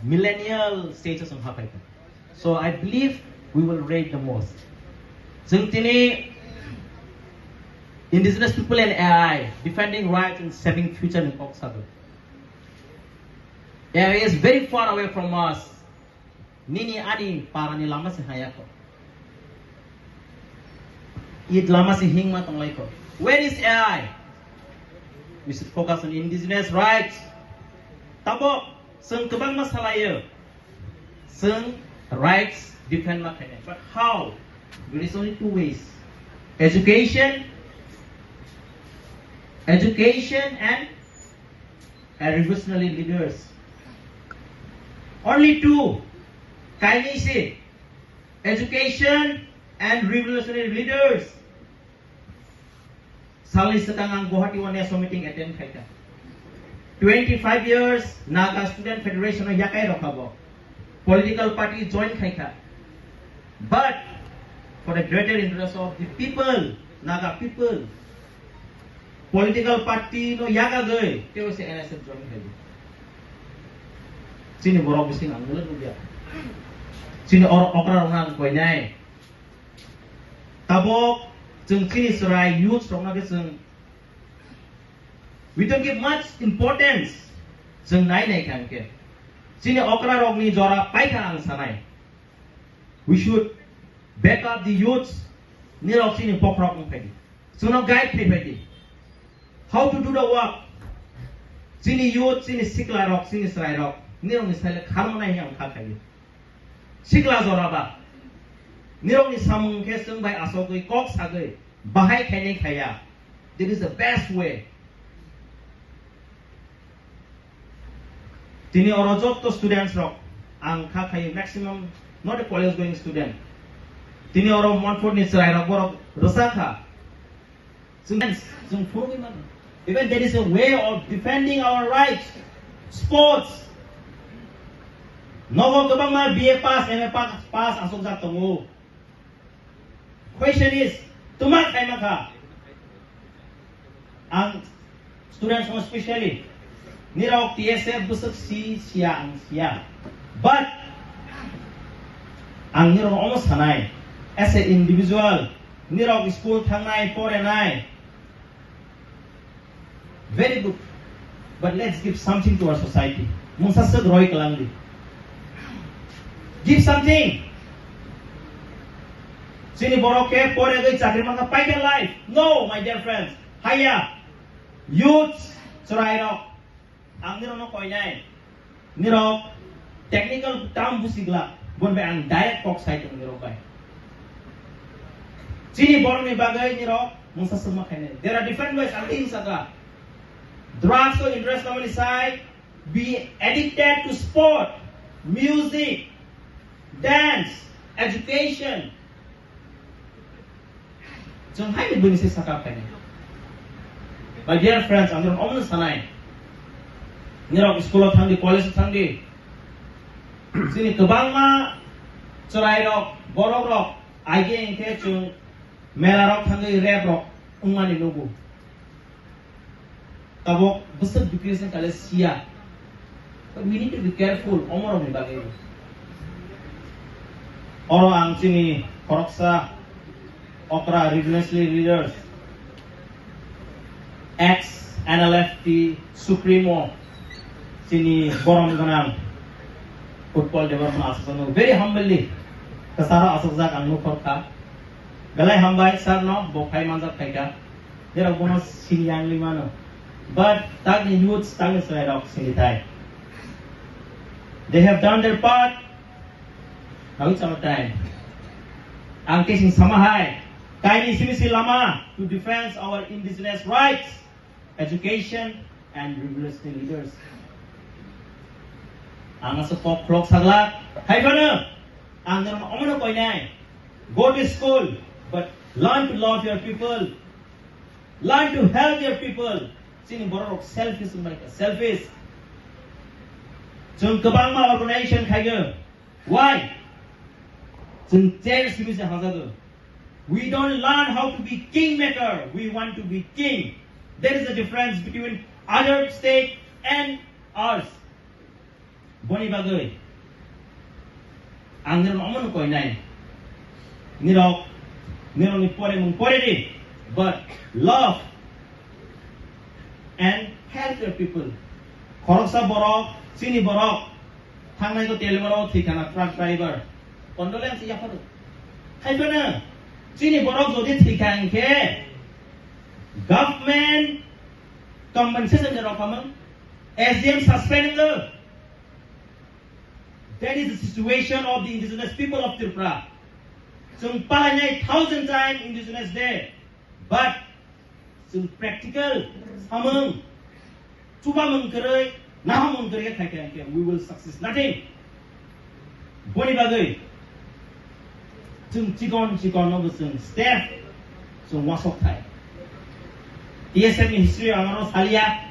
millennial stages of Hapaika. So I believe we will rate the most. Zungtini Indigenous people and AI defending rights and saving future in Oxago. AI is very far away from us. Nini ani parani lama si hayako. It lama si hingma tong laiko. Where is AI? We should focus on indigenous rights. Tabo sung kebang masalaya. Sung rights defend makanya. But how? There is only two ways. Education and revolutionary leaders. Only two. Kainisi, education and revolutionary leaders. Sali setangang Guwahati one year meeting attend kaita. 25 years Naga Student Federation of Yakai Rokabo. Political party join kaita. But for the greater interest of the people, Naga people, political party no yaga goy. Kaya si NSF join kaita. Sini borok bising ang mulut dia. Sini orang orang kau nyai. Tabok jeng sini serai youth orang lagi jeng. We don't give much importance jeng nai kan ke. Sini orang ni jora pai kan sanai. We should back up the youths. Ni rok sini pokrok mungkin. Suno guide pay. How to do the work. Sini youth sini sikla rok sini serai rok. Ni rok ni serai karma yang kakai. Sikla zoraba. Nirong ni samung kesung by asogui kok sagui. Bahai kene kaya. This is the best way. Tini orojok to students rock. Ang kakai maximum not a college going student. Tini oro Montfort ni serai rock borok Rosaka. Even there is a way of defending our rights. Sports. Nogo kabang ma BA pass, MA pass asok sa tungo. Question is, tumak kay maka. Ang students mo especially, niraw TSF busog siya. But ang niraw almost hanay. As an individual, niraw school thangnay, porenay. Very good. But let's give something to our society. Mung sasad roy kalang di. Give something. Sini boroke pore gay chakri mga pagan life. No, my dear friends. Haya. Youth surai rok. Ang niro no koinay. Niro technical term busigla. Bon be ang diet cock site ng niro bay. Sini borong ni bagay niro mung sa sumakay. There are different ways ang ting saga. Drugs or interest naman aside. Be addicted to sport, music, dance, education. So, how do you say sakapay? My dear friends, I'm going to sanay. Nirok school of Tangi, college of Tangi. Sini tubang ma, suray rok, borok rok, age in kechung, mela rok Tangi, rep rok, umani nubu. Tabok, busag decreasing kala siya. But we need to be careful. Omoro ni bagay. Oro ang sini koroksa okra revolutionary leaders ex NLFT Supremo sini borong ganang football development asano very humbly kasara asokzak ang nukor ka galay hambay sar no bokai manjak kaika dera bonus sinyang limano but tag ni youth tag sa rock sinitai. They have done their part. Now it's our time. Ang kising samahay, kaya ni sinisi lama to defend our indigenous rights, education, and revolutionary leaders. Ang asupok krok saglat, hay bana, ang naman omano ko inay, go to school, but learn to love your people, learn to help your people. Sini borok selfish mereka, selfish. Jung kabang ma organization kaya. Why? Jung chairs sini sa hazado. We don't learn how to be kingmaker. We want to be king. There is a difference between other state and ours. boni bagui ang niron amon ko inay niron ni pore di but love and help your people khoroksa borok sini borok thangnai ko tel borok thikana truck driver condolence ya photo khaibana sini borok jodi thikangke government compensation jarok amang SDM suspending the. That is the situation of the indigenous people of Tripura. So, palanya 1,000 times indigenous day, but so practical, hamung, chuba mungkere, nah mungkere kaya we will success nothing. Boni bagay, cikon no step, so wasok thai. TSM in history amaro salia.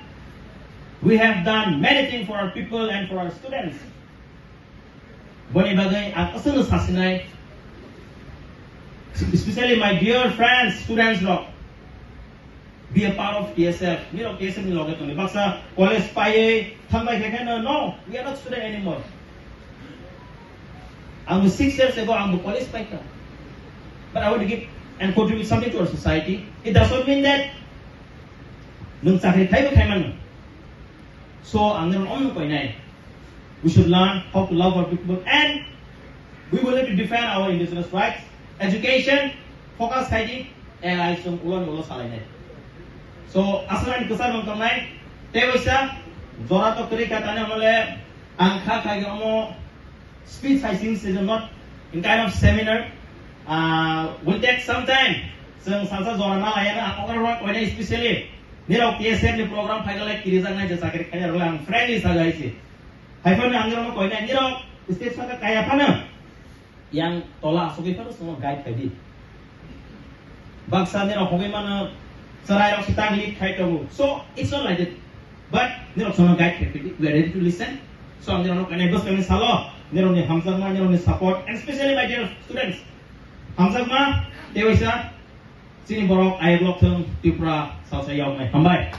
We have done many things for our people and for our students. Boni bagay ang asal sasinay, especially my dear friends, students log, be a part of TSF. Nilo TSF nilo gato ni. Baksa college paye, thambay kaya no, we are not student anymore. Ang 6 years ago, ang college paye ka. But I want to give and contribute something to our society. It does not mean that nung sakit tayo kay man. So, ang naman ko inay, we should learn how to love our people and we will need to defend our indigenous rights. Education, focus kaji, and I some ulo salay na. So, asalan kusar mong kamay, tayo isa, zora to kiri katanya mole, angka kaya mo, speech I think is not in kind of seminar, will take some time. So, sansa zora na layan, ako karwa ko na especially. Nilo TSM ni program final like kirizang na jasa kiri kanya rolang friendly sa guys eh. Haifan na angin mo ko ina nilo stage sa kaya pa na yang tola so kita semua guide tadi. Baksa nilo kung mana saray rok sitang lead kay kamu. So it's not like that. But nilo semua guide tadi. We are ready to listen. So ang nilo kanay bos kami Salo, nilo ni Hamzah ma nilo ni support and especially my dear students. Hamzah ma, Dewisa, sini borok ayat blok tung Tripura sa sayaw may hambay.